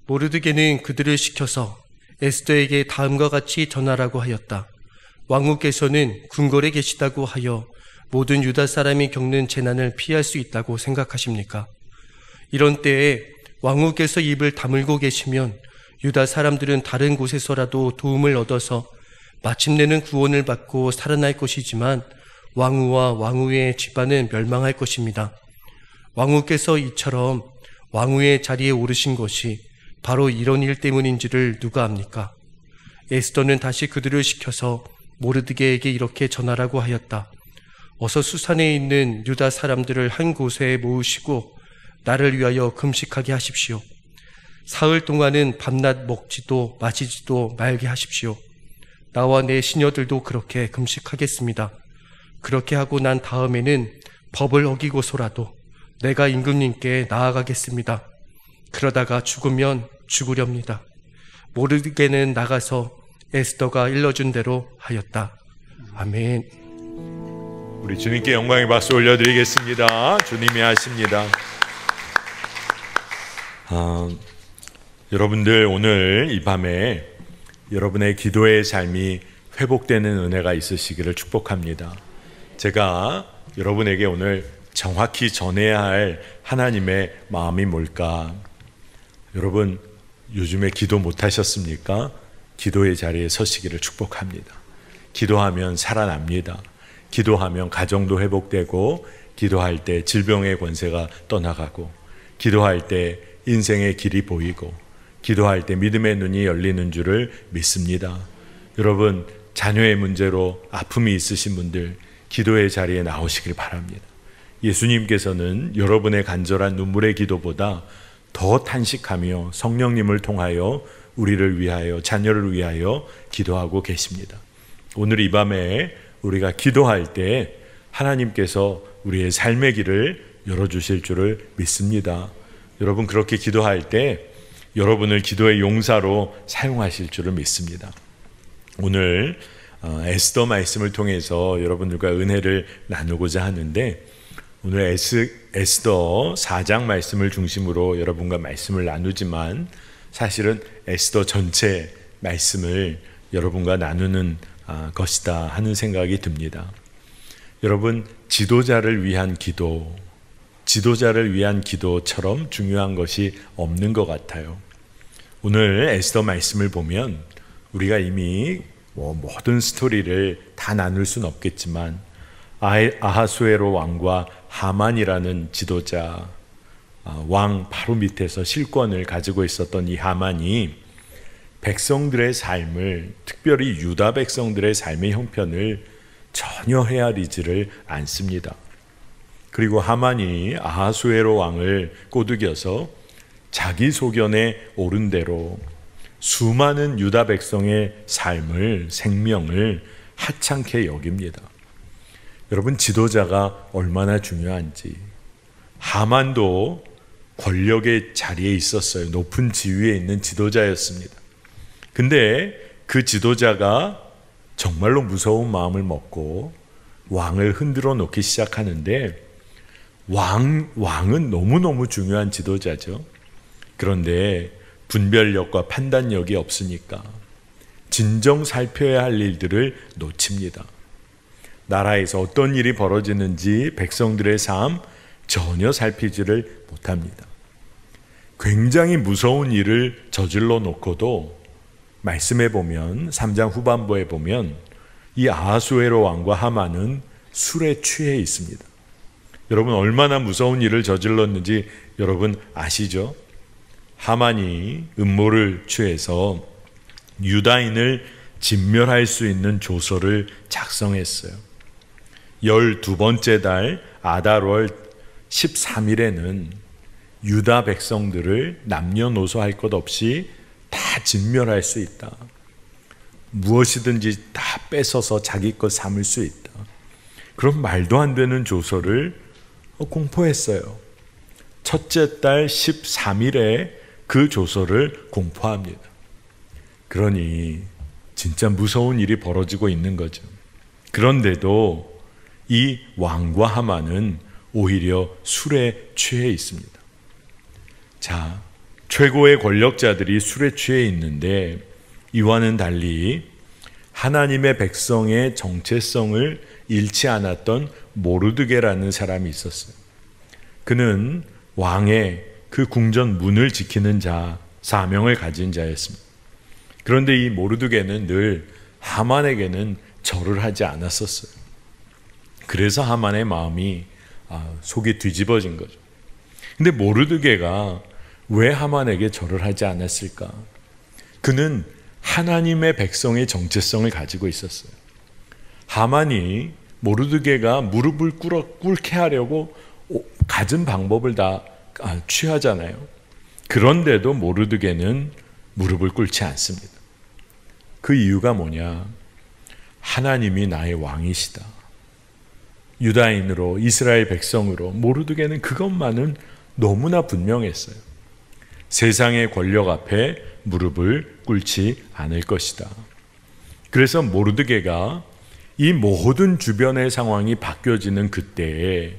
모르드게는 그들을 시켜서 에스더에게 다음과 같이 전하라고 하였다. 왕후께서는 궁궐에 계시다고 하여 모든 유다 사람이 겪는 재난을 피할 수 있다고 생각하십니까? 이런 때에 왕후께서 입을 다물고 계시면 유다 사람들은 다른 곳에서라도 도움을 얻어서 마침내는 구원을 받고 살아날 것이지만 왕후와 왕후의 집안은 멸망할 것입니다. 왕후께서 이처럼 왕후의 자리에 오르신 것이 바로 이런 일 때문인지를 누가 압니까? 에스더는 다시 그들을 시켜서 모르드게에게 이렇게 전하라고 하였다. 어서 수산에 있는 유다 사람들을 한 곳에 모으시고 나를 위하여 금식하게 하십시오. 사흘 동안은 밤낮 먹지도 마시지도 말게 하십시오. 나와 내 시녀들도 그렇게 금식하겠습니다. 그렇게 하고 난 다음에는 법을 어기고서라도 내가 임금님께 나아가겠습니다. 그러다가 죽으면 죽으렵니다. 모르드게는 나가서 에스더가 일러준 대로 하였다. 아멘. 우리 주님께 영광의 박수 올려드리겠습니다. 주님이 하십니다. 여러분들 오늘 이 밤에 여러분의 기도의 삶이 회복되는 은혜가 있으시기를 축복합니다. 제가 여러분에게 오늘 정확히 전해야 할 하나님의 마음이 뭘까? 여러분 요즘에 기도 못하셨습니까? 기도의 자리에 서시기를 축복합니다. 기도하면 살아납니다. 기도하면 가정도 회복되고, 기도할 때 질병의 권세가 떠나가고, 기도할 때 인생의 길이 보이고, 기도할 때 믿음의 눈이 열리는 줄을 믿습니다. 여러분 자녀의 문제로 아픔이 있으신 분들 기도의 자리에 나오시길 바랍니다. 예수님께서는 여러분의 간절한 눈물의 기도보다 더 탄식하며 성령님을 통하여 우리를 위하여, 자녀를 위하여 기도하고 계십니다. 오늘 이 밤에 우리가 기도할 때 하나님께서 우리의 삶의 길을 열어주실 줄을 믿습니다. 여러분 그렇게 기도할 때 여러분을 기도의 용사로 사용하실 줄을 믿습니다. 오늘 에스더 말씀을 통해서 여러분들과 은혜를 나누고자 하는데, 오늘 에스더 4장 말씀을 중심으로 여러분과 말씀을 나누지만 사실은 에스더 전체 말씀을 여러분과 나누는 것이다 하는 생각이 듭니다. 여러분 지도자를 위한 기도, 지도자를 위한 기도처럼 중요한 것이 없는 것 같아요. 오늘 에스더 말씀을 보면 우리가 이미 모든 스토리를 다 나눌 수는 없겠지만 아하수에로 왕과 하만이라는 지도자, 왕 바로 밑에서 실권을 가지고 있었던 이 하만이 백성들의 삶을, 특별히 유다 백성들의 삶의 형편을 전혀 헤아리지를 않습니다. 그리고 하만이 아하수에로 왕을 꼬드겨서 자기 소견에 옳은 대로 수많은 유다 백성의 삶을, 생명을 하찮게 여깁니다. 여러분 지도자가 얼마나 중요한지, 하만도 권력의 자리에 있었어요. 높은 지위에 있는 지도자였습니다. 근데 그 지도자가 정말로 무서운 마음을 먹고 왕을 흔들어 놓기 시작하는데, 왕은 너무너무 중요한 지도자죠. 그런데 분별력과 판단력이 없으니까 진정 살펴야 할 일들을 놓칩니다. 나라에서 어떤 일이 벌어지는지 백성들의 삶 전혀 살피지를 못합니다. 굉장히 무서운 일을 저질러 놓고도 말씀해 보면, 3장 후반부에 보면 이 아하수에로 왕과 하만은 술에 취해 있습니다. 여러분 얼마나 무서운 일을 저질렀는지 여러분 아시죠? 하만이 음모를 취해서 유다인을 진멸할 수 있는 조서를 작성했어요. 12번째 달 아달월 13일에는 유다 백성들을 남녀노소 할 것 없이 다 진멸할 수 있다. 무엇이든지 다 뺏어서 자기 것 삼을 수 있다. 그런 말도 안 되는 조서를 공포했어요. 첫째 달 13일에 그 조서를 공포합니다. 그러니 진짜 무서운 일이 벌어지고 있는 거죠. 그런데도 이 왕과 하만은 오히려 술에 취해 있습니다. 자, 최고의 권력자들이 술에 취해 있는데 이와는 달리 하나님의 백성의 정체성을 잃지 않았던 모르드게라는 사람이 있었어요. 그는 왕의 그 궁전 문을 지키는 자, 사명을 가진 자였습니다. 그런데 이 모르드게는 늘 하만에게는 절을 하지 않았었어요. 그래서 하만의 마음이 속이 뒤집어진 거죠. 근데 모르드게가 왜 하만에게 절을 하지 않았을까? 그는 하나님의 백성의 정체성을 가지고 있었어요. 하만이 모르드게가 무릎을 꿇게 하려고 갖은 방법을 다 취하잖아요. 그런데도 모르드게는 무릎을 꿇지 않습니다. 그 이유가 뭐냐? 하나님이 나의 왕이시다. 유다인으로, 이스라엘 백성으로 모르드게는 그것만은 너무나 분명했어요. 세상의 권력 앞에 무릎을 꿇지 않을 것이다. 그래서 모르드게가 이 모든 주변의 상황이 바뀌어지는 그때에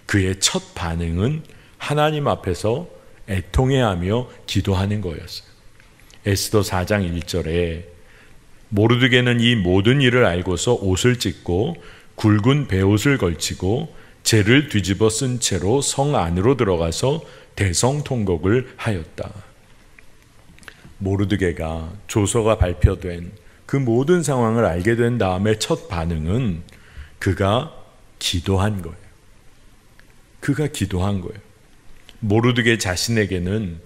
그의 첫 반응은 하나님 앞에서 애통해하며 기도하는 거였어요. 에스더 4장 1절에 모르드게는 이 모든 일을 알고서 옷을 찢고 굵은 베옷을 걸치고 재를 뒤집어 쓴 채로 성 안으로 들어가서 대성통곡을 하였다. 모르드게가 조서가 발표된 그 모든 상황을 알게 된 다음에 첫 반응은 그가 기도한 거예요. 그가 기도한 거예요. 모르드게 자신에게는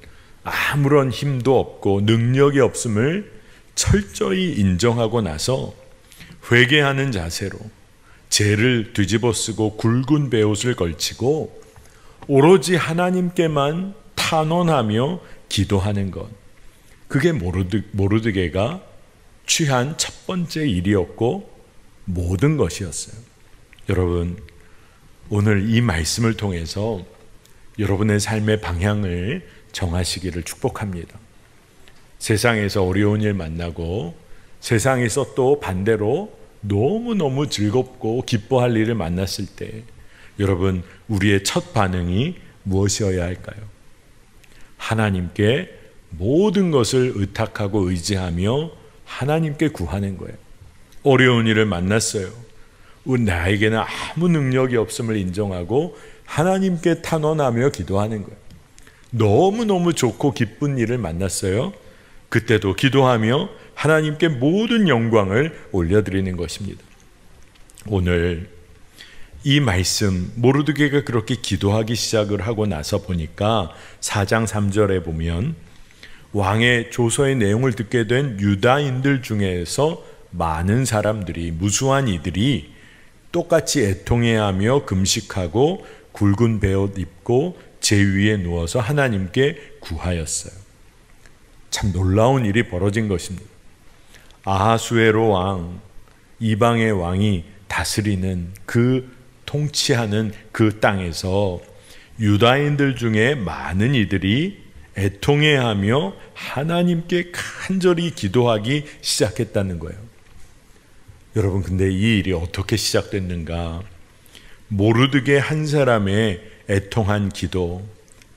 아무런 힘도 없고 능력이 없음을 철저히 인정하고 나서 회개하는 자세로 재를 뒤집어 쓰고 굵은 베옷을 걸치고 오로지 하나님께만 탄원하며 기도하는 것, 그게 모르드게가 취한 첫 번째 일이었고 모든 것이었어요. 여러분, 오늘 이 말씀을 통해서 여러분의 삶의 방향을 정하시기를 축복합니다. 세상에서 어려운 일 만나고 세상에서 또 반대로 너무너무 즐겁고 기뻐할 일을 만났을 때 여러분, 우리의 첫 반응이 무엇이어야 할까요? 하나님께 모든 것을 의탁하고 의지하며 하나님께 구하는 거예요. 어려운 일을 만났어요. 나에게는 아무 능력이 없음을 인정하고 하나님께 탄원하며 기도하는 거예요. 너무너무 좋고 기쁜 일을 만났어요. 그때도 기도하며 하나님께 모든 영광을 올려드리는 것입니다. 오늘 이 말씀, 모르드게가 그렇게 기도하기 시작을 하고 나서 보니까 4장 3절에 보면 왕의 조서의 내용을 듣게 된 유다인들 중에서 많은 사람들이, 무수한 이들이 똑같이 애통해하며 금식하고 굵은 베옷 입고 제 위에 누워서 하나님께 구하였어요. 참 놀라운 일이 벌어진 것입니다. 아하수에로 왕, 이방의 왕이 다스리는 그 통치하는 그 땅에서 유다인들 중에 많은 이들이 애통해하며 하나님께 간절히 기도하기 시작했다는 거예요. 여러분, 근데 이 일이 어떻게 시작됐는가? 모르드게 한 사람의 애통한 기도,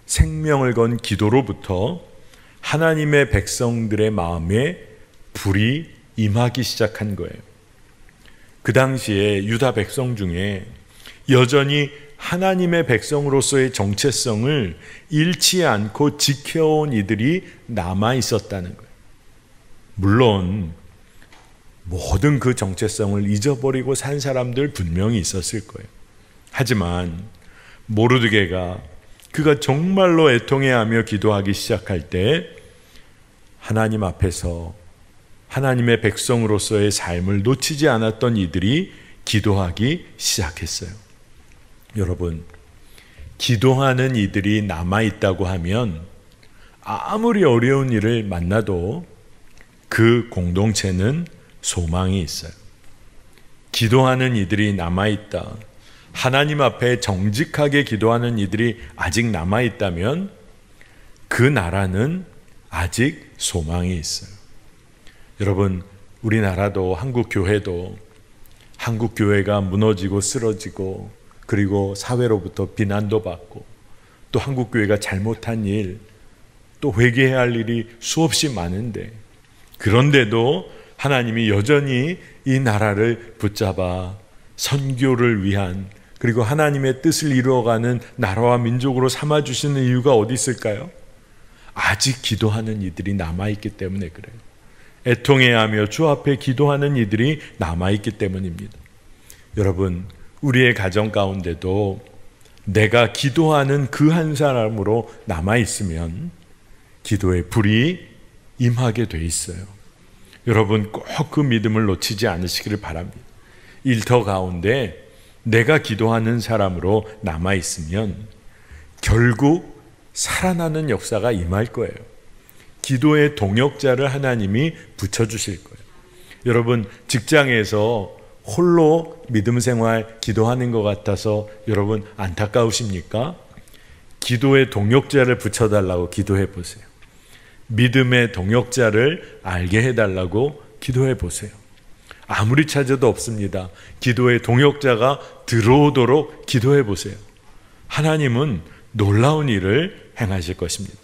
생명을 건 기도로부터 하나님의 백성들의 마음에 불이 임하기 시작한 거예요. 그 당시에 유다 백성 중에 여전히 하나님의 백성으로서의 정체성을 잃지 않고 지켜온 이들이 남아 있었다는 거예요. 물론 모든 그 정체성을 잊어버리고 산 사람들 분명히 있었을 거예요. 하지만 모르드게가 그가 정말로 애통해하며 기도하기 시작할 때 하나님 앞에서 하나님의 백성으로서의 삶을 놓치지 않았던 이들이 기도하기 시작했어요. 여러분, 기도하는 이들이 남아있다고 하면 아무리 어려운 일을 만나도 그 공동체는 소망이 있어요. 기도하는 이들이 남아있다. 하나님 앞에 정직하게 기도하는 이들이 아직 남아있다면 그 나라는 아직 소망이 있어요. 여러분, 우리나라도 한국교회도 한국교회가 무너지고 쓰러지고 그리고 사회로부터 비난도 받고 또 한국교회가 잘못한 일 또 회개해야 할 일이 수없이 많은데, 그런데도 하나님이 여전히 이 나라를 붙잡아 선교를 위한, 그리고 하나님의 뜻을 이루어가는 나라와 민족으로 삼아주시는 이유가 어디 있을까요? 아직 기도하는 이들이 남아있기 때문에 그래요. 애통해야 하며 주 앞에 기도하는 이들이 남아있기 때문입니다. 여러분, 우리의 가정 가운데도 내가 기도하는 그 한 사람으로 남아있으면 기도의 불이 임하게 돼 있어요. 여러분, 꼭 그 믿음을 놓치지 않으시기를 바랍니다. 일터 가운데 내가 기도하는 사람으로 남아있으면 결국 살아나는 역사가 임할 거예요. 기도의 동역자를 하나님이 붙여주실 거예요. 여러분, 직장에서 홀로 믿음 생활 기도하는 것 같아서 여러분 안타까우십니까? 기도의 동역자를 붙여달라고 기도해 보세요. 믿음의 동역자를 알게 해달라고 기도해 보세요. 아무리 찾아도 없습니다. 기도의 동역자가 들어오도록 기도해 보세요. 하나님은 놀라운 일을 행하실 것입니다.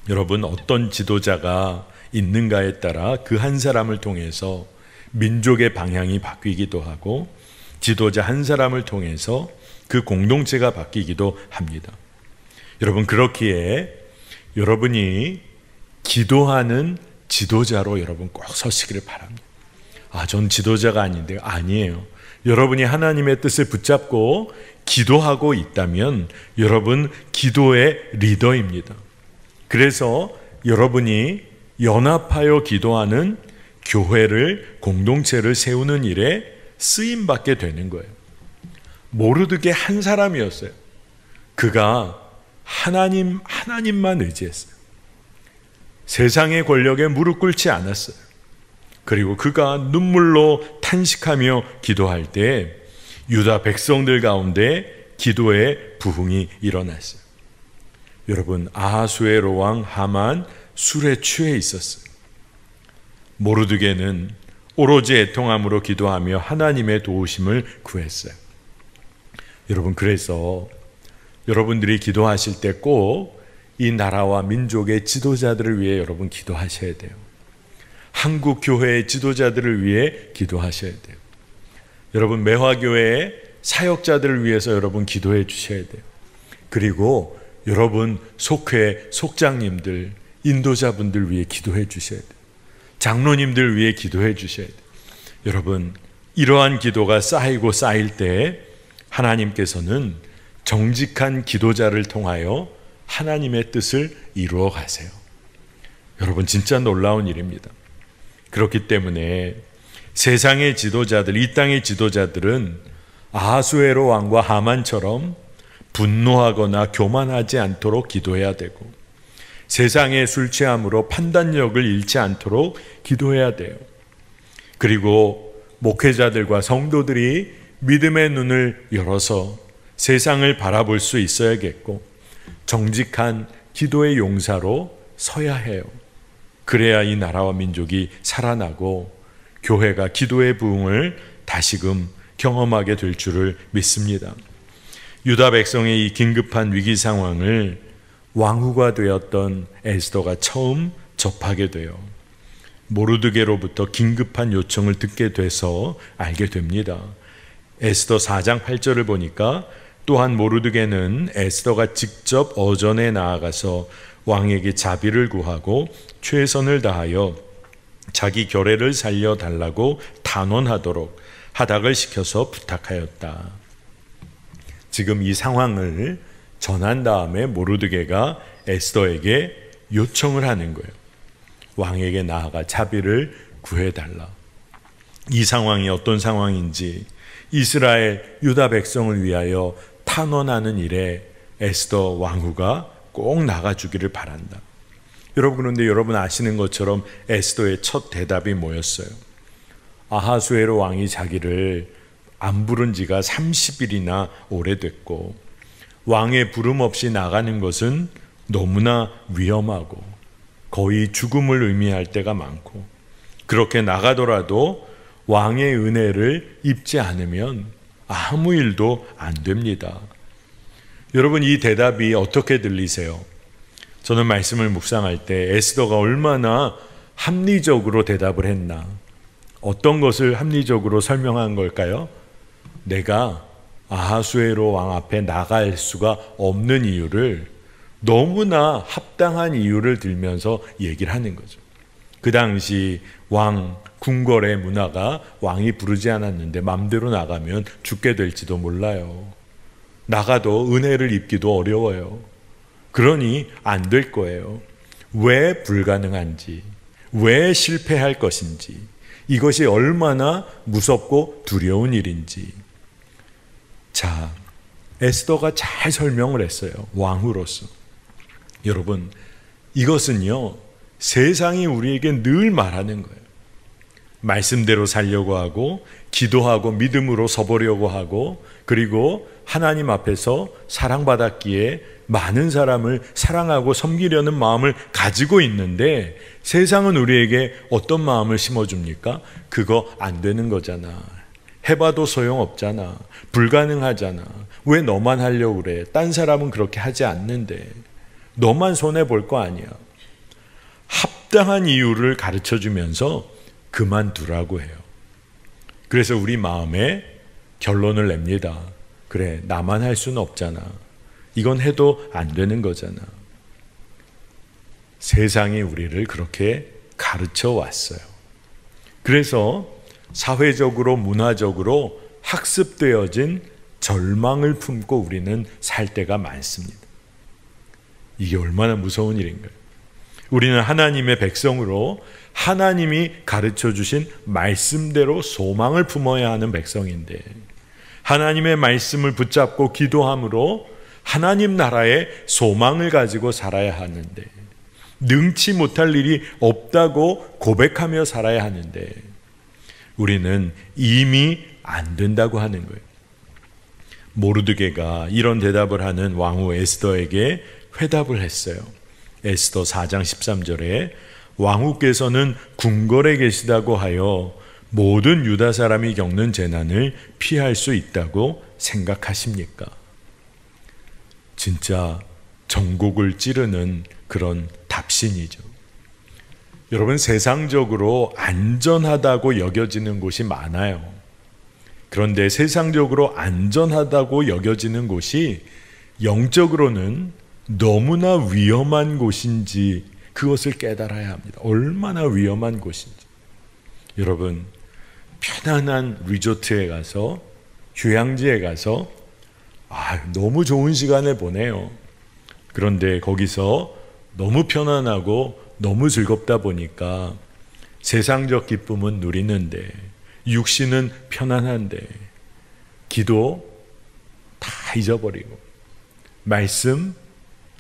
여러분, 어떤 지도자가 있는가에 따라 그 한 사람을 통해서 민족의 방향이 바뀌기도 하고, 지도자 한 사람을 통해서 그 공동체가 바뀌기도 합니다. 여러분, 그렇기에 여러분이 기도하는 지도자로 여러분 꼭 서시기를 바랍니다. 전 지도자가 아닌데요. 아니에요. 여러분이 하나님의 뜻을 붙잡고 기도하고 있다면 여러분 기도의 리더입니다. 그래서 여러분이 연합하여 기도하는 교회를, 공동체를 세우는 일에 쓰임받게 되는 거예요. 모르드게 한 사람이었어요. 그가 하나님만 의지했어요. 세상의 권력에 무릎 꿇지 않았어요. 그리고 그가 눈물로 탄식하며 기도할 때 유다 백성들 가운데 기도의 부흥이 일어났어요. 여러분, 아하수에로 왕 하만 술에 취해 있었어요. 모르드게는 오로지 애통함으로 기도하며 하나님의 도우심을 구했어요. 여러분, 그래서 여러분들이 기도하실 때 꼭 이 나라와 민족의 지도자들을 위해 여러분 기도하셔야 돼요. 한국 교회의 지도자들을 위해 기도하셔야 돼요. 여러분, 매화교회의 사역자들을 위해서 여러분 기도해 주셔야 돼요. 그리고 여러분 속회, 속장님들, 인도자분들 위해 기도해 주셔야 돼요. 장로님들 위해 기도해 주셔야 돼요. 여러분, 이러한 기도가 쌓이고 쌓일 때 하나님께서는 정직한 기도자를 통하여 하나님의 뜻을 이루어 가세요. 여러분, 진짜 놀라운 일입니다. 그렇기 때문에 세상의 지도자들, 이 땅의 지도자들은 아하수에로 왕과 하만처럼 분노하거나 교만하지 않도록 기도해야 되고, 세상의 술 취함으로 판단력을 잃지 않도록 기도해야 돼요. 그리고 목회자들과 성도들이 믿음의 눈을 열어서 세상을 바라볼 수 있어야겠고, 정직한 기도의 용사로 서야 해요. 그래야 이 나라와 민족이 살아나고 교회가 기도의 부흥을 다시금 경험하게 될 줄을 믿습니다. 유다 백성의 이 긴급한 위기 상황을 왕후가 되었던 에스더가 처음 접하게 돼요. 모르드게로부터 긴급한 요청을 듣게 돼서 알게 됩니다. 에스더 4장 8절을 보니까, 또한 모르드게는 에스더가 직접 어전에 나아가서 왕에게 자비를 구하고 최선을 다하여 자기 결례를 살려달라고 단언하도록 하닥을 시켜서 부탁하였다. 지금 이 상황을 전한 다음에 모르드게가 에스더에게 요청을 하는 거예요. 왕에게 나아가 자비를 구해달라. 이 상황이 어떤 상황인지, 이스라엘 유다 백성을 위하여 탄원하는 일에 에스더 왕후가 꼭 나가주기를 바란다. 여러분, 그런데 여러분 아시는 것처럼 에스더의 첫 대답이 뭐였어요? 아하수에로 왕이 자기를 안 부른 지가 30일이나 오래됐고, 왕의 부름 없이 나가는 것은 너무나 위험하고 거의 죽음을 의미할 때가 많고, 그렇게 나가더라도 왕의 은혜를 입지 않으면 아무 일도 안 됩니다. 여러분, 이 대답이 어떻게 들리세요? 저는 말씀을 묵상할 때 에스더가 얼마나 합리적으로 대답을 했나. 어떤 것을 합리적으로 설명한 걸까요? 내가 아하수에로 왕 앞에 나갈 수가 없는 이유를 너무나 합당한 이유를 들면서 얘기를 하는 거죠. 그 당시 왕 궁궐의 문화가 왕이 부르지 않았는데 맘대로 나가면 죽게 될지도 몰라요. 나가도 은혜를 입기도 어려워요. 그러니 안 될 거예요. 왜 불가능한지, 왜 실패할 것인지, 이것이 얼마나 무섭고 두려운 일인지. 자, 에스더가 잘 설명을 했어요. 왕으로서. 여러분, 이것은요, 세상이 우리에게 늘 말하는 거예요. 말씀대로 살려고 하고, 기도하고, 믿음으로 서보려고 하고, 그리고 하나님 앞에서 사랑받았기에 많은 사람을 사랑하고 섬기려는 마음을 가지고 있는데, 세상은 우리에게 어떤 마음을 심어줍니까? 그거 안 되는 거잖아. 해봐도 소용없잖아. 불가능하잖아. 왜 너만 하려고 그래? 딴 사람은 그렇게 하지 않는데. 너만 손해볼 거 아니야. 합당한 이유를 가르쳐주면서 그만두라고 해요. 그래서 우리 마음에 결론을 냅니다. 그래, 나만 할 수는 없잖아. 이건 해도 안 되는 거잖아. 세상이 우리를 그렇게 가르쳐 왔어요. 그래서 사회적으로, 문화적으로 학습되어진 절망을 품고 우리는 살 때가 많습니다. 이게 얼마나 무서운 일인가요? 우리는 하나님의 백성으로 하나님이 가르쳐 주신 말씀대로 소망을 품어야 하는 백성인데, 하나님의 말씀을 붙잡고 기도함으로 하나님 나라의 소망을 가지고 살아야 하는데, 능치 못할 일이 없다고 고백하며 살아야 하는데, 우리는 이미 안 된다고 하는 거예요. 모르드게가 이런 대답을 하는 왕후 에스더에게 회답을 했어요. 에스더 4장 13절에 왕후께서는 궁궐에 계시다고 하여 모든 유다 사람이 겪는 재난을 피할 수 있다고 생각하십니까? 진짜 전곡을 찌르는 그런 답신이죠. 여러분, 세상적으로 안전하다고 여겨지는 곳이 많아요. 그런데 세상적으로 안전하다고 여겨지는 곳이 영적으로는 너무나 위험한 곳인지 그것을 깨달아야 합니다. 얼마나 위험한 곳인지. 여러분, 편안한 리조트에 가서, 휴양지에 가서 너무 좋은 시간을 보내요. 그런데 거기서 너무 편안하고 너무 즐겁다 보니까 세상적 기쁨은 누리는데, 육신은 편안한데, 기도 다 잊어버리고, 말씀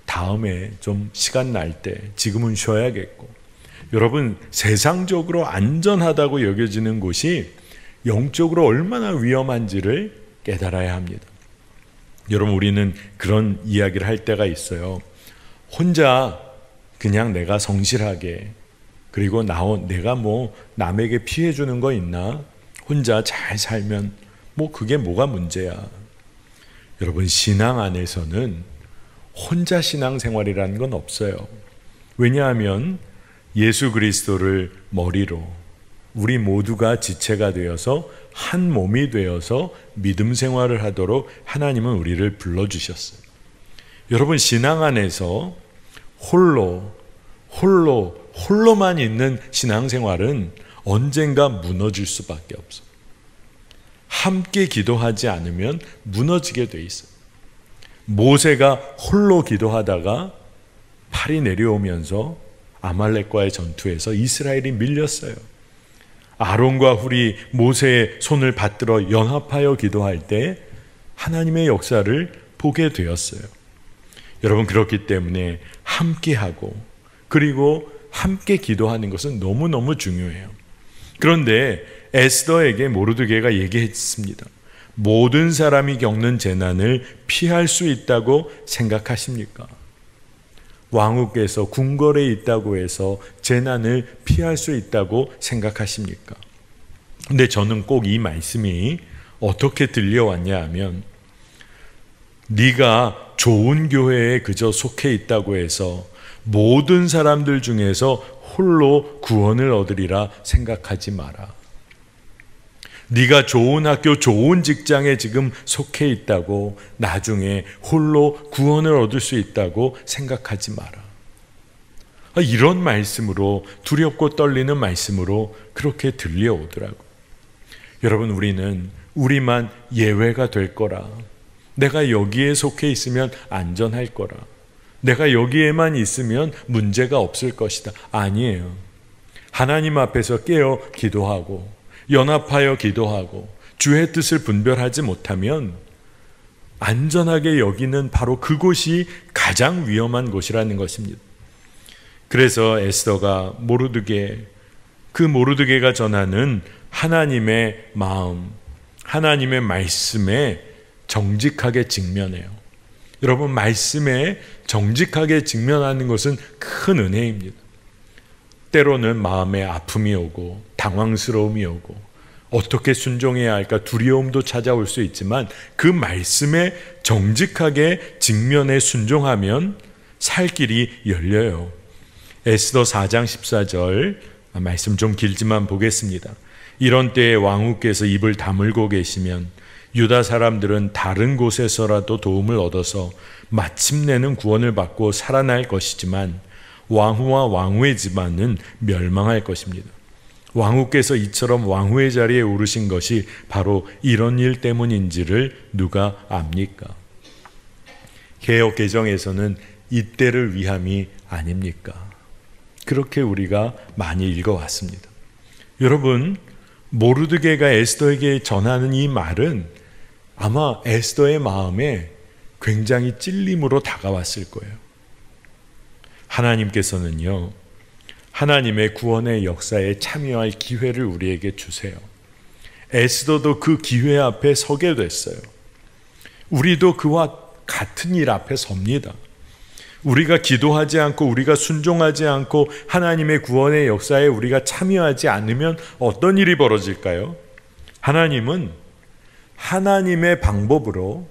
다음에 좀 시간 날 때 지금은 쉬어야겠고. 여러분, 세상적으로 안전하다고 여겨지는 곳이 영적으로 얼마나 위험한지를 깨달아야 합니다. 여러분, 우리는 그런 이야기를 할 때가 있어요. 혼자 그냥 내가 성실하게, 그리고 내가 뭐 남에게 피해 주는 거 있나? 혼자 잘 살면 뭐 그게 뭐가 문제야. 여러분, 신앙 안에서는 혼자 신앙생활이라는 건 없어요. 왜냐하면 예수 그리스도를 머리로 우리 모두가 지체가 되어서 한 몸이 되어서 믿음 생활을 하도록 하나님은 우리를 불러주셨어요. 여러분, 신앙 안에서 홀로만 있는 신앙생활은 언젠가 무너질 수밖에 없어요. 함께 기도하지 않으면 무너지게 돼 있어요. 모세가 홀로 기도하다가 팔이 내려오면서 아말렉과의 전투에서 이스라엘이 밀렸어요. 아론과 훌이 모세의 손을 받들어 연합하여 기도할 때 하나님의 역사를 보게 되었어요. 여러분, 그렇기 때문에 함께하고, 그리고 함께 기도하는 것은 너무너무 중요해요. 그런데 에스더에게 모르드게가 얘기했습니다. 모든 사람이 겪는 재난을 피할 수 있다고 생각하십니까? 왕후께서 궁궐에 있다고 해서 재난을 피할 수 있다고 생각하십니까? 근데 저는 꼭 이 말씀이 어떻게 들려왔냐 하면, 네가 좋은 교회에 그저 속해 있다고 해서 모든 사람들 중에서 홀로 구원을 얻으리라 생각하지 마라. 네가 좋은 학교, 좋은 직장에 지금 속해 있다고 나중에 홀로 구원을 얻을 수 있다고 생각하지 마라. 이런 말씀으로, 두렵고 떨리는 말씀으로 그렇게 들려오더라고. 여러분, 우리만 예외가 될 거라, 내가 여기에 속해 있으면 안전할 거라, 내가 여기에만 있으면 문제가 없을 것이다. 아니에요. 하나님 앞에서 깨어 기도하고 연합하여 기도하고 주의 뜻을 분별하지 못하면 안전하게 여기는 바로 그곳이 가장 위험한 곳이라는 것입니다. 그래서 에스더가 모르드게가 전하는 하나님의 마음, 하나님의 말씀에 정직하게 직면해요. 여러분, 말씀에 정직하게 직면하는 것은 큰 은혜입니다. 때로는 마음에 아픔이 오고 당황스러움이 오고 어떻게 순종해야 할까 두려움도 찾아올 수 있지만 그 말씀에 정직하게 직면해 순종하면 살 길이 열려요. 에스더 4장 14절 말씀 좀 길지만 보겠습니다. 이런 때에 왕후께서 입을 다물고 계시면 유다 사람들은 다른 곳에서라도 도움을 얻어서 마침내는 구원을 받고 살아날 것이지만 왕후와 왕후의 집안은 멸망할 것입니다. 왕후께서 이처럼 왕후의 자리에 오르신 것이 바로 이런 일 때문인지를 누가 압니까? 개역 개정에서는 이때를 위함이 아닙니까? 그렇게 우리가 많이 읽어왔습니다. 여러분, 모르드게가 에스더에게 전하는 이 말은 아마 에스더의 마음에 굉장히 찔림으로 다가왔을 거예요. 하나님께서는요, 하나님의 구원의 역사에 참여할 기회를 우리에게 주세요. 에스더도 그 기회 앞에 서게 됐어요. 우리도 그와 같은 일 앞에 섭니다. 우리가 기도하지 않고 우리가 순종하지 않고 하나님의 구원의 역사에 우리가 참여하지 않으면 어떤 일이 벌어질까요? 하나님은 하나님의 방법으로,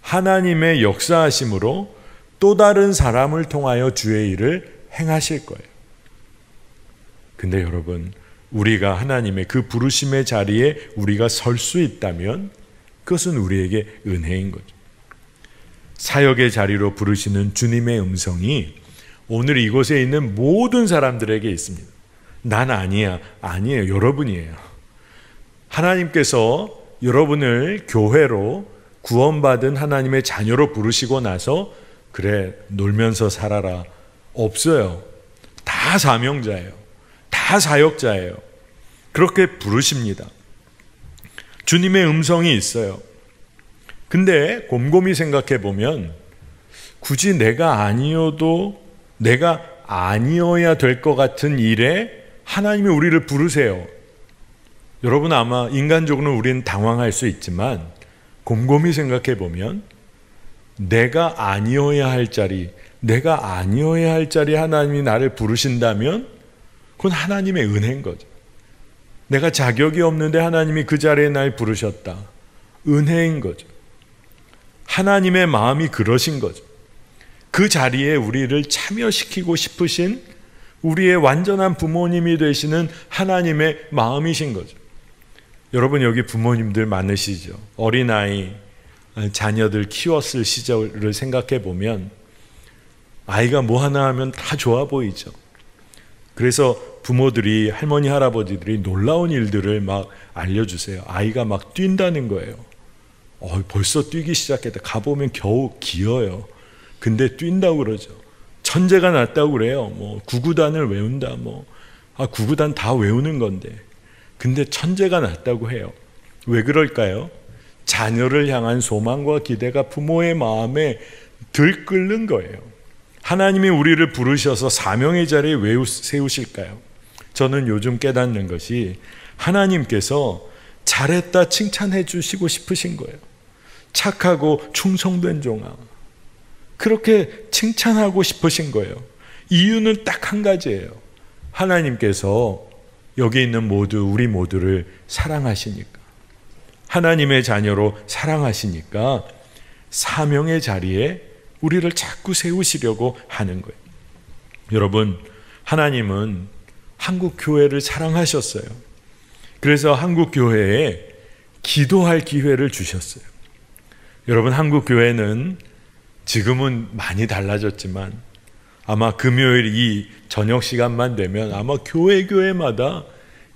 하나님의 역사하심으로 또 다른 사람을 통하여 주의 일을 행하실 거예요. 근데 여러분, 우리가 하나님의 그 부르심의 자리에 우리가 설 수 있다면 그것은 우리에게 은혜인 거죠. 사역의 자리로 부르시는 주님의 음성이 오늘 이곳에 있는 모든 사람들에게 있습니다. 난 아니야. 아니에요. 여러분이에요. 하나님께서 여러분을 교회로 구원받은 하나님의 자녀로 부르시고 나서 그래, 놀면서 살아라. 없어요. 다 사명자예요. 다 사역자예요. 그렇게 부르십니다. 주님의 음성이 있어요. 근데 곰곰이 생각해 보면 굳이 내가 아니어야 될 것 같은 일에 하나님이 우리를 부르세요. 여러분, 아마 인간적으로는 우리는 당황할 수 있지만 곰곰이 생각해 보면 내가 아니어야 할 자리 하나님이 나를 부르신다면 그건 하나님의 은혜인 거죠. 내가 자격이 없는데 하나님이 그 자리에 날 부르셨다. 은혜인 거죠. 하나님의 마음이 그러신 거죠. 그 자리에 우리를 참여시키고 싶으신 우리의 완전한 부모님이 되시는 하나님의 마음이신 거죠. 여러분, 여기 부모님들 많으시죠? 어린아이 자녀들 키웠을 시절을 생각해 보면 아이가 뭐 하나 하면 다 좋아 보이죠. 그래서 부모들이, 할머니 할아버지들이 놀라운 일들을 막 알려주세요. 아이가 막 뛴다는 거예요. 벌써 뛰기 시작했다. 가보면 겨우 기어요. 근데 뛴다고 그러죠. 천재가 났다고 그래요. 구구단을 외운다. 구구단 다 외우는 건데. 근데 천재가 났다고 해요. 왜 그럴까요? 자녀를 향한 소망과 기대가 부모의 마음에 들끓는 거예요. 하나님이 우리를 부르셔서 사명의 자리에 왜 세우실까요? 저는 요즘 깨닫는 것이 하나님께서 잘했다 칭찬해 주시고 싶으신 거예요. 착하고 충성된 종아, 그렇게 칭찬하고 싶으신 거예요. 이유는 딱 한 가지예요. 하나님께서 여기 있는 우리 모두를 사랑하시니까, 하나님의 자녀로 사랑하시니까 사명의 자리에 우리를 자꾸 세우시려고 하는 거예요. 여러분, 하나님은 한국 교회를 사랑하셨어요. 그래서 한국 교회에 기도할 기회를 주셨어요. 여러분, 한국 교회는 지금은 많이 달라졌지만 아마 금요일 이 저녁 시간만 되면 아마 교회마다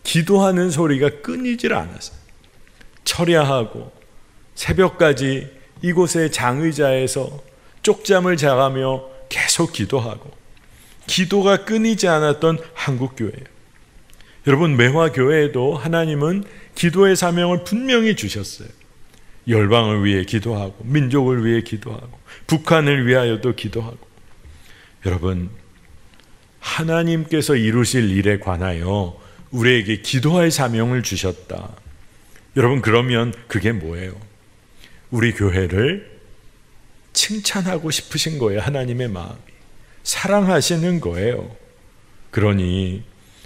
기도하는 소리가 끊이질 않았어요. 철야하고 새벽까지 이곳의 장의자에서 쪽잠을 자가며 계속 기도하고 기도가 끊이지 않았던 한국 교회예요. 여러분, 매화교회에도 하나님은 기도의 사명을 분명히 주셨어요. 열방을 위해 기도하고 민족을 위해 기도하고 북한을 위하여도 기도하고. 여러분, 하나님께서 이루실 일에 관하여 우리에게 기도할 사명을 주셨다. 여러분, 그러면 그게 뭐예요? 우리 교회를 칭찬하고 싶으신 거예요. 하나님의 마음이 사랑하시는 거예요. 그러니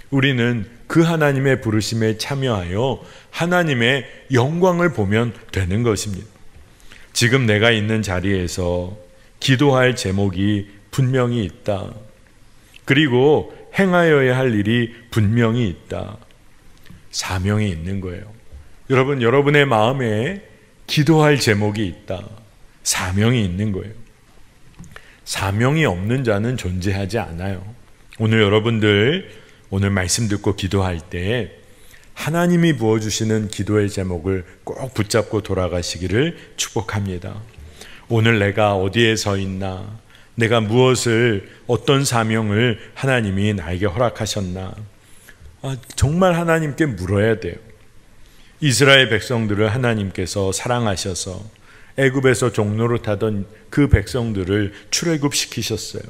우리는 그 하나님의 부르심에 참여하여 하나님의 영광을 보면 되는 것입니다. 지금 내가 있는 자리에서 기도할 제목이 분명히 있다. 그리고 행하여야 할 일이 분명히 있다. 사명이 있는 거예요. 여러분, 여러분의 마음에 기도할 제목이 있다. 사명이 있는 거예요. 사명이 없는 자는 존재하지 않아요. 오늘 여러분들 오늘 말씀 듣고 기도할 때 하나님이 부어주시는 기도의 제목을 꼭 붙잡고 돌아가시기를 축복합니다. 오늘 내가 어디에 서 있나? 내가 무엇을, 어떤 사명을 하나님이 나에게 허락하셨나? 정말 하나님께 물어야 돼요. 이스라엘 백성들을 하나님께서 사랑하셔서 애굽에서 종노릇하던 그 백성들을 출애굽시키셨어요.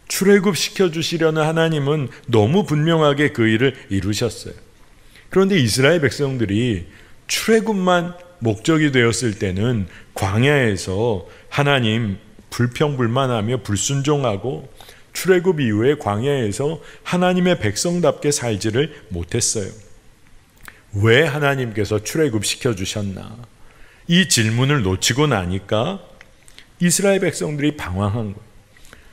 출애굽시켜 주시려는 하나님은 너무 분명하게 그 일을 이루셨어요. 그런데 이스라엘 백성들이 출애굽만 목적이 되었을 때는 광야에서 하나님 불평불만하며 불순종하고 출애굽 이후에 광야에서 하나님의 백성답게 살지를 못했어요. 왜 하나님께서 출애굽시켜 주셨나? 이 질문을 놓치고 나니까 이스라엘 백성들이 방황한 거예요.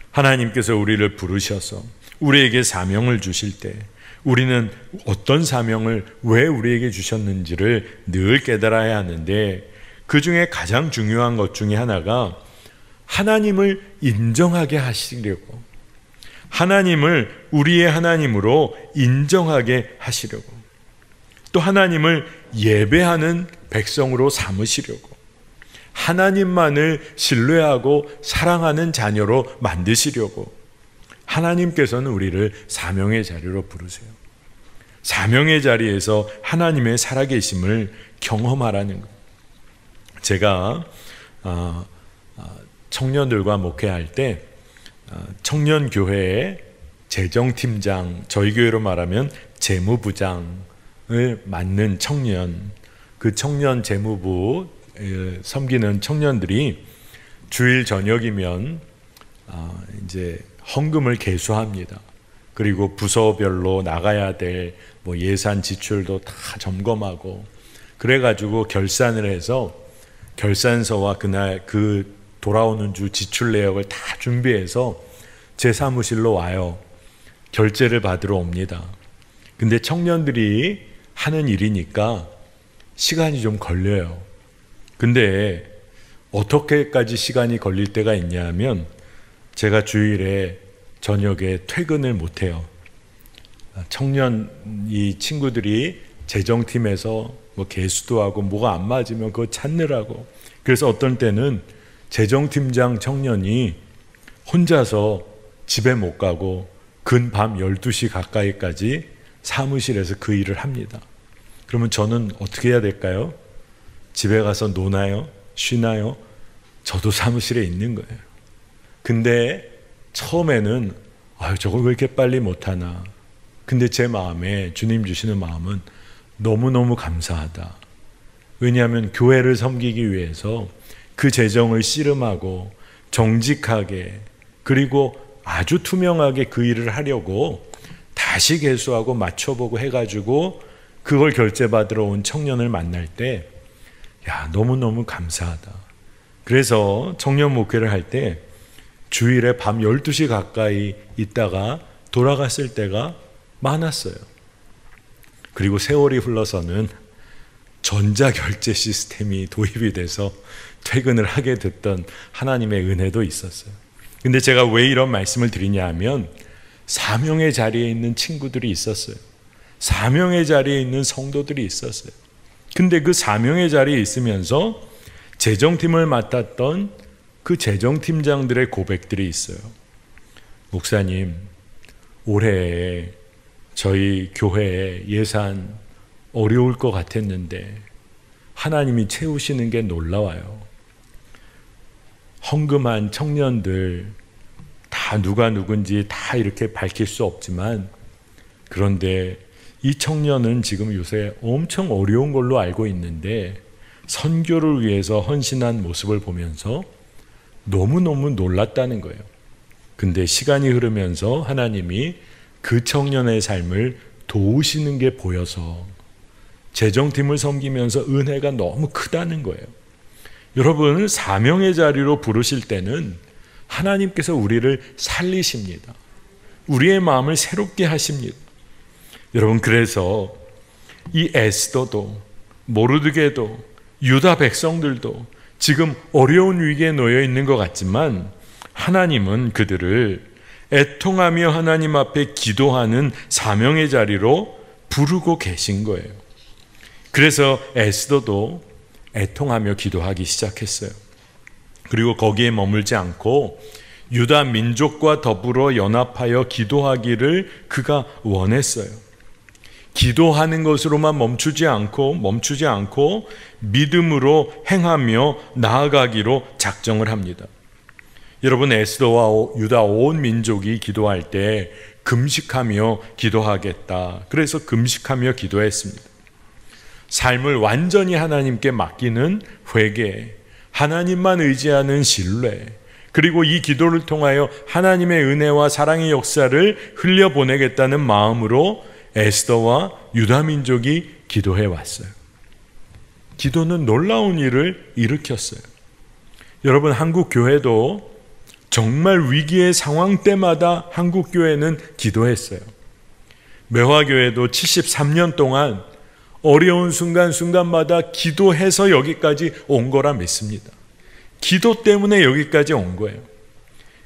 하나님께서 우리를 부르셔서 우리에게 사명을 주실 때 우리는 어떤 사명을 왜 우리에게 주셨는지를 늘 깨달아야 하는데, 그 중에 가장 중요한 것 중에 하나가 하나님을 인정하게 하시려고, 하나님을 우리의 하나님으로 인정하게 하시려고, 또 하나님을 예배하는 백성으로 삼으시려고, 하나님만을 신뢰하고 사랑하는 자녀로 만드시려고 하나님께서는 우리를 사명의 자리로 부르세요. 사명의 자리에서 하나님의 살아계심을 경험하라는 것. 제가 청년들과 목회할 때 청년교회의 재정팀장, 저희 교회로 말하면 재무부장을 맡는 청년, 그 청년 재무부 섬기는 청년들이 주일 저녁이면 이제 헌금을 계수합니다. 그리고 부서별로 나가야 될 뭐 예산 지출도 다 점검하고, 그래가지고 결산을 해서 결산서와 그날 그 돌아오는 주 지출 내역을 다 준비해서 제 사무실로 와요. 결제를 받으러 옵니다. 근데 청년들이 하는 일이니까 시간이 좀 걸려요. 근데 어떻게까지 시간이 걸릴 때가 있냐 하면, 제가 주일에 저녁에 퇴근을 못해요. 청년 이 친구들이 재정팀에서 뭐 개수도 하고 뭐가 안 맞으면 그거 찾느라고. 그래서 어떤 때는 재정팀장 청년이 혼자서 집에 못 가고 근밤 12시 가까이까지 사무실에서 그 일을 합니다. 그러면 저는 어떻게 해야 될까요? 집에 가서 노나요? 쉬나요? 저도 사무실에 있는 거예요. 근데 처음에는 저걸 왜 이렇게 빨리 못하나. 근데 제 마음에, 주님 주시는 마음은 너무너무 감사하다. 왜냐하면 교회를 섬기기 위해서 그 재정을 씨름하고 정직하게, 그리고 아주 투명하게 그 일을 하려고 다시 개수하고 맞춰보고 해가지고 그걸 결제받으러 온 청년을 만날 때 너무너무 감사하다. 그래서 청년 목회를 할 때 주일에 밤 12시 가까이 있다가 돌아갔을 때가 많았어요. 그리고 세월이 흘러서는 전자결제 시스템이 도입이 돼서 퇴근을 하게 됐던 하나님의 은혜도 있었어요. 근데 제가 왜 이런 말씀을 드리냐 하면 사명의 자리에 있는 친구들이 있었어요. 사명의 자리에 있는 성도들이 있었어요. 근데 그 사명의 자리에 있으면서 재정팀을 맡았던 그 재정팀장들의 고백들이 있어요. 목사님, 올해 저희 교회 예산 어려울 것 같았는데 하나님이 채우시는 게 놀라워요. 헌금한 청년들 다 누가 누군지 다 이렇게 밝힐 수 없지만, 그런데 이 청년은 지금 요새 엄청 어려운 걸로 알고 있는데 선교를 위해서 헌신한 모습을 보면서 너무너무 놀랐다는 거예요. 근데 시간이 흐르면서 하나님이 그 청년의 삶을 도우시는 게 보여서 재정팀을 섬기면서 은혜가 너무 크다는 거예요. 여러분, 사명의 자리로 부르실 때는 하나님께서 우리를 살리십니다. 우리의 마음을 새롭게 하십니다. 여러분, 그래서 이 에스더도 모르드게도 유다 백성들도 지금 어려운 위기에 놓여 있는 것 같지만 하나님은 그들을 애통하며 하나님 앞에 기도하는 사명의 자리로 부르고 계신 거예요. 그래서 에스더도 애통하며 기도하기 시작했어요. 그리고 거기에 머물지 않고 유다 민족과 더불어 연합하여 기도하기를 그가 원했어요. 기도하는 것으로만 멈추지 않고 믿음으로 행하며 나아가기로 작정을 합니다. 여러분, 에스더와 유다 온 민족이 기도할 때 금식하며 기도하겠다. 그래서 금식하며 기도했습니다. 삶을 완전히 하나님께 맡기는 회개, 하나님만 의지하는 신뢰, 그리고 이 기도를 통하여 하나님의 은혜와 사랑의 역사를 흘려보내겠다는 마음으로 에스더와 유다 민족이 기도해 왔어요. 기도는 놀라운 일을 일으켰어요. 여러분, 한국 교회도 정말 위기의 상황 때마다 한국 교회는 기도했어요. 매화교회도 73년 동안 어려운 순간순간마다 기도해서 여기까지 온 거라 믿습니다. 기도 때문에 여기까지 온 거예요.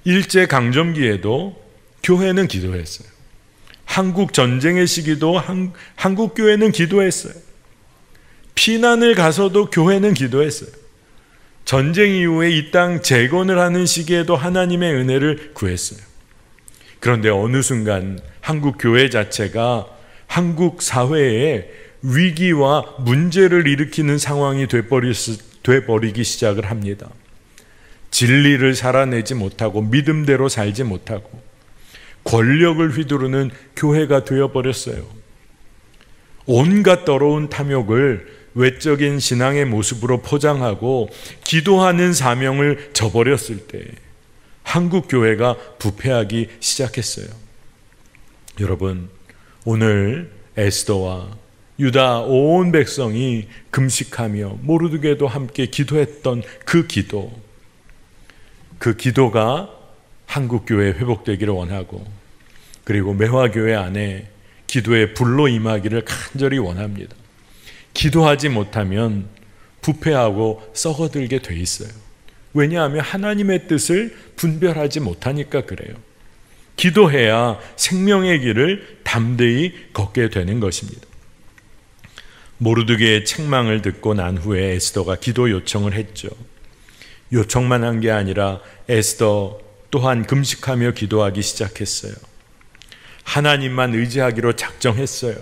일제강점기에도 교회는 기도했어요. 한국 전쟁의 시기도 한국 교회는 기도했어요. 피난을 가서도 교회는 기도했어요. 전쟁 이후에 이 땅 재건을 하는 시기에도 하나님의 은혜를 구했어요. 그런데 어느 순간 한국 교회 자체가 한국 사회에 위기와 문제를 일으키는 상황이 돼버리기 시작을 합니다. 진리를 살아내지 못하고 믿음대로 살지 못하고 권력을 휘두르는 교회가 되어버렸어요. 온갖 더러운 탐욕을 외적인 신앙의 모습으로 포장하고 기도하는 사명을 저버렸을 때 한국 교회가 부패하기 시작했어요. 여러분, 오늘 에스더와 유다 온 백성이 금식하며 모르드게도 함께 기도했던 그 기도가 한국 교회에 회복되기를 원하고, 그리고 매화교회 안에 기도의 불로 임하기를 간절히 원합니다. 기도하지 못하면 부패하고 썩어들게 돼 있어요. 왜냐하면 하나님의 뜻을 분별하지 못하니까 그래요. 기도해야 생명의 길을 담대히 걷게 되는 것입니다. 모르드게의 책망을 듣고 난 후에 에스더가 기도 요청을 했죠. 요청만 한 게 아니라 에스더 또한 금식하며 기도하기 시작했어요. 하나님만 의지하기로 작정했어요.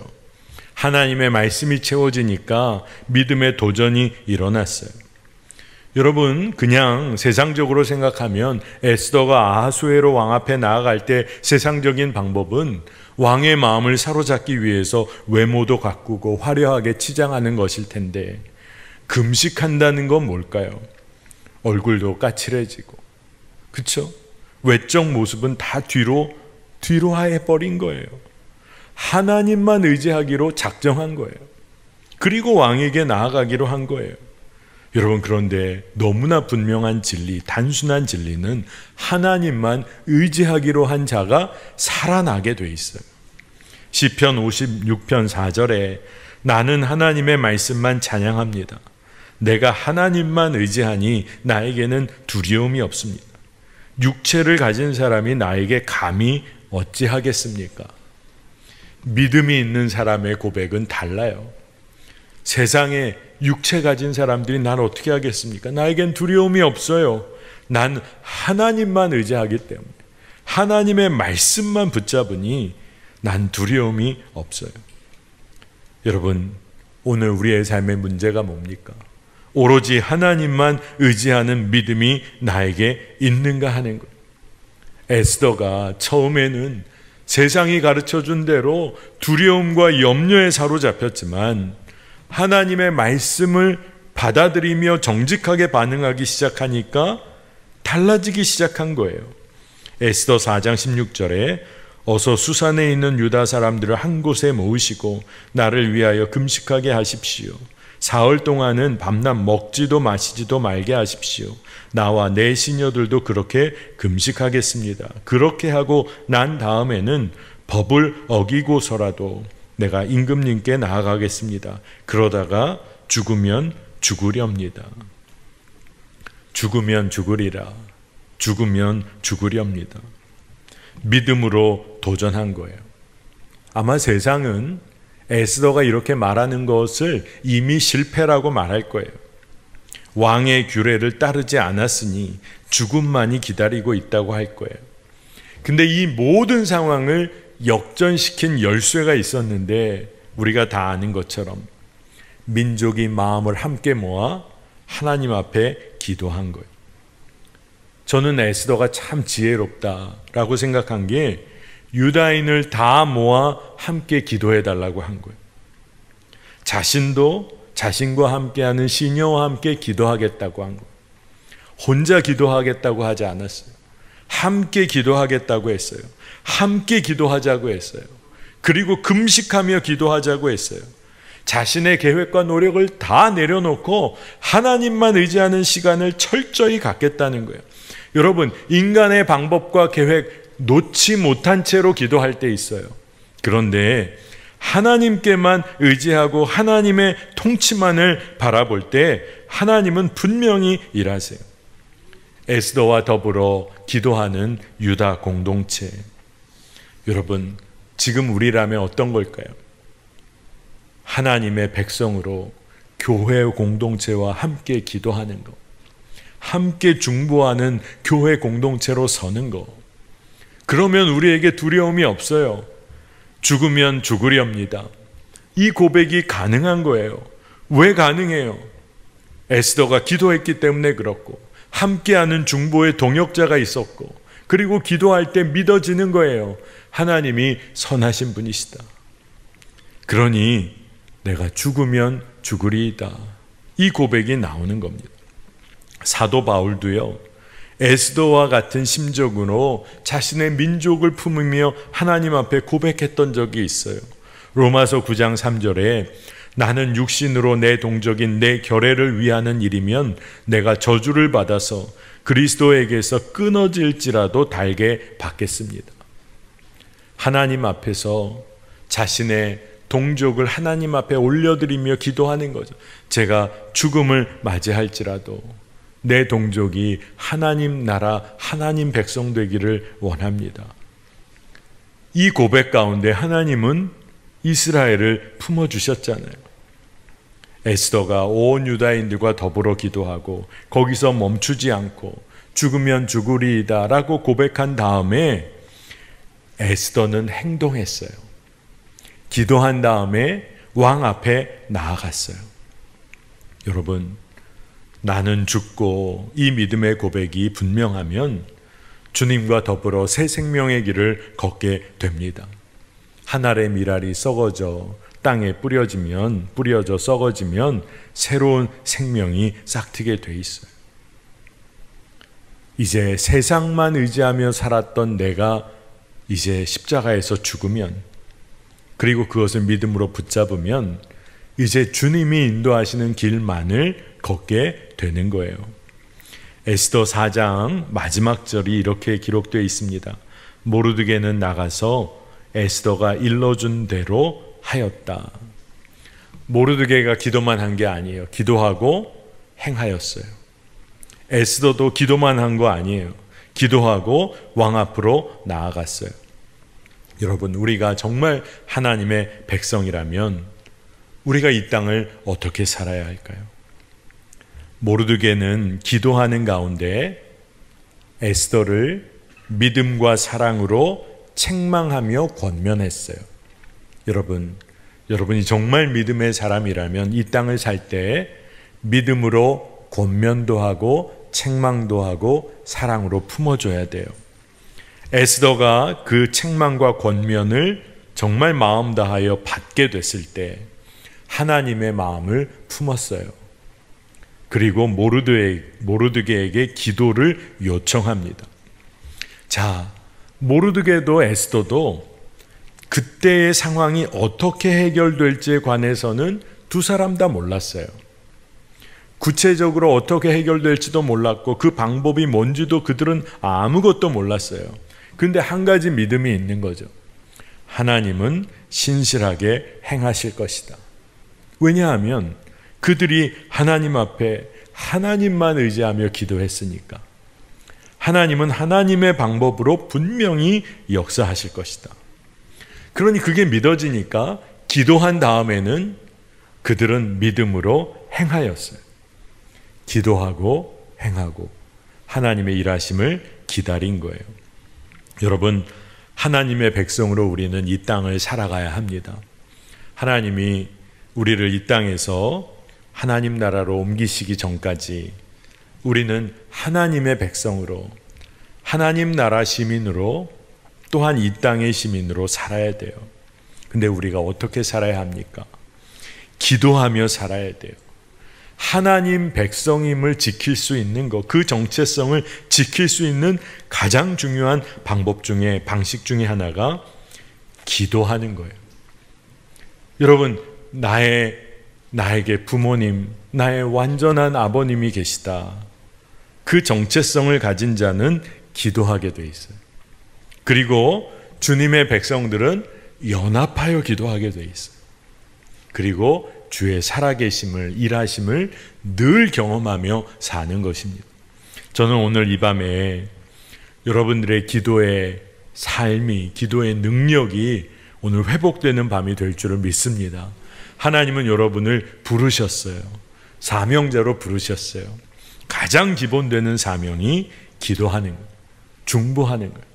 하나님의 말씀이 채워지니까 믿음의 도전이 일어났어요. 여러분, 그냥 세상적으로 생각하면 에스더가 아하수에로 왕 앞에 나아갈 때 세상적인 방법은 왕의 마음을 사로잡기 위해서 외모도 가꾸고 화려하게 치장하는 것일 텐데, 금식한다는 건 뭘까요? 얼굴도 까칠해지고, 그렇죠? 외적 모습은 다 뒤로 해버린 거예요. 하나님만 의지하기로 작정한 거예요. 그리고 왕에게 나아가기로 한 거예요. 여러분, 그런데 너무나 분명한 진리, 단순한 진리는 하나님만 의지하기로 한 자가 살아나게 돼 있어요. 시편 56편 4절에 나는 하나님의 말씀만 찬양합니다. 내가 하나님만 의지하니 나에게는 두려움이 없습니다. 육체를 가진 사람이 나에게 감히 어찌하겠습니까? 믿음이 있는 사람의 고백은 달라요. 세상에 육체 가진 사람들이 날 어떻게 하겠습니까? 나에겐 두려움이 없어요. 난 하나님만 의지하기 때문에, 하나님의 말씀만 붙잡으니 난 두려움이 없어요. 여러분, 오늘 우리의 삶의 문제가 뭡니까? 오로지 하나님만 의지하는 믿음이 나에게 있는가 하는 거예요. 에스더가 처음에는 세상이 가르쳐준 대로 두려움과 염려에 사로잡혔지만 하나님의 말씀을 받아들이며 정직하게 반응하기 시작하니까 달라지기 시작한 거예요. 에스더 4장 16절에 어서 수산에 있는 유다 사람들을 한 곳에 모으시고 나를 위하여 금식하게 하십시오. 사흘 동안은 밤낮 먹지도 마시지도 말게 하십시오. 나와 내 시녀들도 그렇게 금식하겠습니다. 그렇게 하고 난 다음에는 법을 어기고서라도 내가 임금님께 나아가겠습니다. 그러다가 죽으면 죽으렵니다. 죽으면 죽으리라. 죽으면 죽으렵니다. 믿음으로 도전한 거예요. 아마 세상은 에스더가 이렇게 말하는 것을 이미 실패라고 말할 거예요. 왕의 규례를 따르지 않았으니 죽음만이 기다리고 있다고 할 거예요. 근데 이 모든 상황을 역전시킨 열쇠가 있었는데 우리가 다 아는 것처럼 민족이 마음을 함께 모아 하나님 앞에 기도한 거예요. 저는 에스더가 참 지혜롭다라고 생각한 게 유다인을 다 모아 함께 기도해 달라고 한 거예요. 자신도 자신과 함께하는 시녀와 함께 기도하겠다고 한 거예요. 혼자 기도하겠다고 하지 않았어요. 함께 기도하겠다고 했어요. 함께 기도하자고 했어요. 그리고 금식하며 기도하자고 했어요. 자신의 계획과 노력을 다 내려놓고 하나님만 의지하는 시간을 철저히 갖겠다는 거예요. 여러분, 인간의 방법과 계획 놓지 못한 채로 기도할 때 있어요. 그런데 하나님께만 의지하고 하나님의 통치만을 바라볼 때 하나님은 분명히 일하세요. 에스더와 더불어 기도하는 유다 공동체. 여러분, 지금 우리라면 어떤 걸까요? 하나님의 백성으로 교회 공동체와 함께 기도하는 것, 함께 중보하는 교회 공동체로 서는 것. 그러면 우리에게 두려움이 없어요. 죽으면 죽으렵니다. 이 고백이 가능한 거예요. 왜 가능해요? 에스더가 기도했기 때문에 그렇고, 함께하는 중보의 동역자가 있었고, 그리고 기도할 때 믿어지는 거예요. 하나님이 선하신 분이시다. 그러니 내가 죽으면 죽으리이다. 이 고백이 나오는 겁니다. 사도 바울도요, 에스더와 같은 심정으로 자신의 민족을 품으며 하나님 앞에 고백했던 적이 있어요. 로마서 9장 3절에 나는 육신으로 내 동족인 내 결애를 위하는 일이면 내가 저주를 받아서 그리스도에게서 끊어질지라도 달게 받겠습니다. 하나님 앞에서 자신의 동족을 하나님 앞에 올려드리며 기도하는 거죠. 제가 죽음을 맞이할지라도 내 동족이 하나님 나라, 하나님 백성 되기를 원합니다. 이 고백 가운데 하나님은 이스라엘을 품어주셨잖아요. 에스더가 온 유다인들과 더불어 기도하고 거기서 멈추지 않고 죽으면 죽으리이다 라고 고백한 다음에 에스더는 행동했어요. 기도한 다음에 왕 앞에 나아갔어요. 여러분, 나는 죽고 이 믿음의 고백이 분명하면 주님과 더불어 새 생명의 길을 걷게 됩니다. 한 알의 밀알이 썩어져 땅에 뿌려져 썩어지면 새로운 생명이 싹트게 돼 있어요. 이제 세상만 의지하며 살았던 내가 이제 십자가에서 죽으면, 그리고 그것을 믿음으로 붙잡으면 이제 주님이 인도하시는 길만을 걷게 되는 거예요. 에스더 4장 마지막 절이 이렇게 기록되어 있습니다. 모르드게는 나가서 에스더가 일러준 대로 하였다. 모르드게가 기도만 한 게 아니에요. 기도하고 행하였어요. 에스더도 기도만 한 거 아니에요. 기도하고 왕 앞으로 나아갔어요. 여러분, 우리가 정말 하나님의 백성이라면 우리가 이 땅을 어떻게 살아야 할까요? 모르드게는 기도하는 가운데 에스더를 믿음과 사랑으로 책망하며 권면했어요. 여러분이 정말 믿음의 사람이라면 이 땅을 살 때 믿음으로 권면도 하고 책망도 하고 사랑으로 품어줘야 돼요. 에스더가 그 책망과 권면을 정말 마음 다하여 받게 됐을 때 하나님의 마음을 품었어요. 그리고 모르드게에게 기도를 요청합니다. 자, 모르드게도 에스더도 그때의 상황이 어떻게 해결될지에 관해서는 두 사람 다 몰랐어요. 구체적으로 어떻게 해결될지도 몰랐고 그 방법이 뭔지도 그들은 아무것도 몰랐어요. 근데 한 가지 믿음이 있는 거죠. 하나님은 신실하게 행하실 것이다. 왜냐하면 그들이 하나님 앞에 하나님만 의지하며 기도했으니까. 하나님은 하나님의 방법으로 분명히 역사하실 것이다. 그러니 그게 믿어지니까 기도한 다음에는 그들은 믿음으로 행하였어요. 기도하고 행하고 하나님의 일하심을 기다린 거예요. 여러분, 하나님의 백성으로 우리는 이 땅을 살아가야 합니다. 하나님이 우리를 이 땅에서 하나님 나라로 옮기시기 전까지 우리는 하나님의 백성으로, 하나님 나라 시민으로, 또한 이 땅의 시민으로 살아야 돼요. 근데 우리가 어떻게 살아야 합니까? 기도하며 살아야 돼요. 하나님 백성임을 지킬 수 있는 것, 그 정체성을 지킬 수 있는 가장 중요한 방식 중에 하나가 기도하는 거예요. 여러분, 나에게 부모님, 나의 완전한 아버님이 계시다. 그 정체성을 가진 자는 기도하게 돼 있어요. 그리고 주님의 백성들은 연합하여 기도하게 돼 있어요. 그리고 주의 살아계심을, 일하심을 늘 경험하며 사는 것입니다. 저는 오늘 이 밤에 여러분들의 기도의 삶이, 기도의 능력이 오늘 회복되는 밤이 될 줄을 믿습니다. 하나님은 여러분을 부르셨어요. 사명자로 부르셨어요. 가장 기본되는 사명이 기도하는 것, 중보하는 것.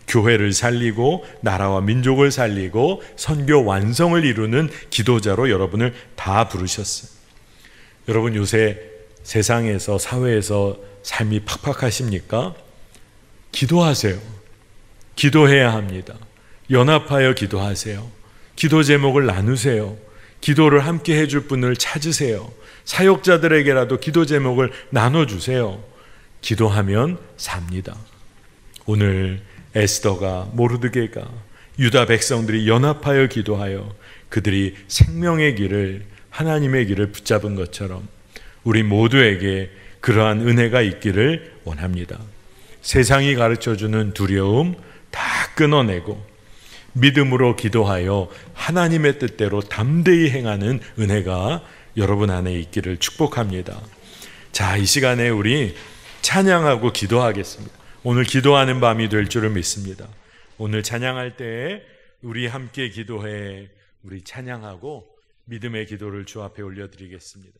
교회를 살리고 나라와 민족을 살리고 선교 완성을 이루는 기도자로 여러분을 다 부르셨어요. 여러분, 요새 세상에서, 사회에서 삶이 팍팍하십니까? 기도하세요. 기도해야 합니다. 연합하여 기도하세요. 기도 제목을 나누세요. 기도를 함께 해줄 분을 찾으세요. 사역자들에게라도 기도 제목을 나눠주세요. 기도하면 삽니다. 오늘 에스더가, 모르드게가, 유다 백성들이 연합하여 기도하여 그들이 생명의 길을, 하나님의 길을 붙잡은 것처럼 우리 모두에게 그러한 은혜가 있기를 원합니다. 세상이 가르쳐주는 두려움 다 끊어내고 믿음으로 기도하여 하나님의 뜻대로 담대히 행하는 은혜가 여러분 안에 있기를 축복합니다. 자, 이 시간에 우리 찬양하고 기도하겠습니다. 오늘 기도하는 밤이 될 줄을 믿습니다. 오늘 찬양할 때에 우리 함께 기도해, 우리 찬양하고 믿음의 기도를 주 앞에 올려드리겠습니다.